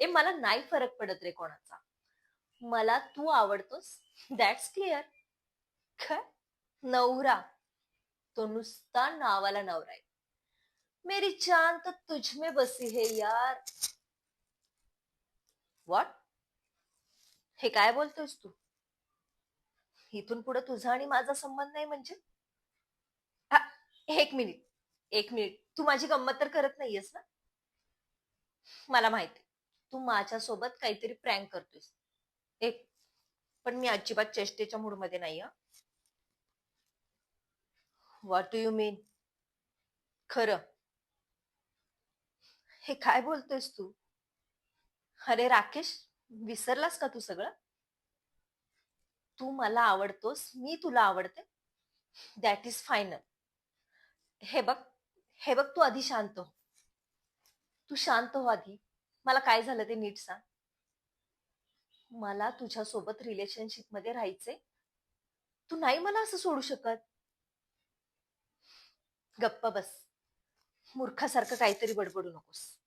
मला नाही फरक पडत रे कोणाचा. मला तू आवडतोस, दॅट्स क्लिअर. काय? नवरा? तो नुसता नावाला नवरा आहे. मेरी जान तो तुझ में बसी है यार. व्हॉट? हे काय बोलतोयस तू? इथून पुढे तुझा आणि माझा संबंध नाही म्हणजे? हा, एक मिनिट, एक मिनिट, तू माझी गंमत तर करत नाहीयेस ना? मला माहिती, तू माझ्यासोबत काहीतरी प्रँक करतोयस. एक, पण मी अजिबात चेष्टेच्या मूड मध्ये नाही. व्हॉट डू यू मीन? खरं? हे काय बोलतोयस तू? अरे राकेश, विसरलास का तू सगळं? तू मला आवडतोस, मी तुला आवडते, दॅट इज फायनल. हे बघ, हे बघ, तू आधी शांत हो. तू शांत हो आधी. मला काय झालं ते नीट सांग. मला तुझ्यासोबत रिलेशनशिप मध्ये राहायचे. तू नाही मला असं सोडू शकत. गप्प बस. मूर्खासारखं काहीतरी बडबडू नकोस.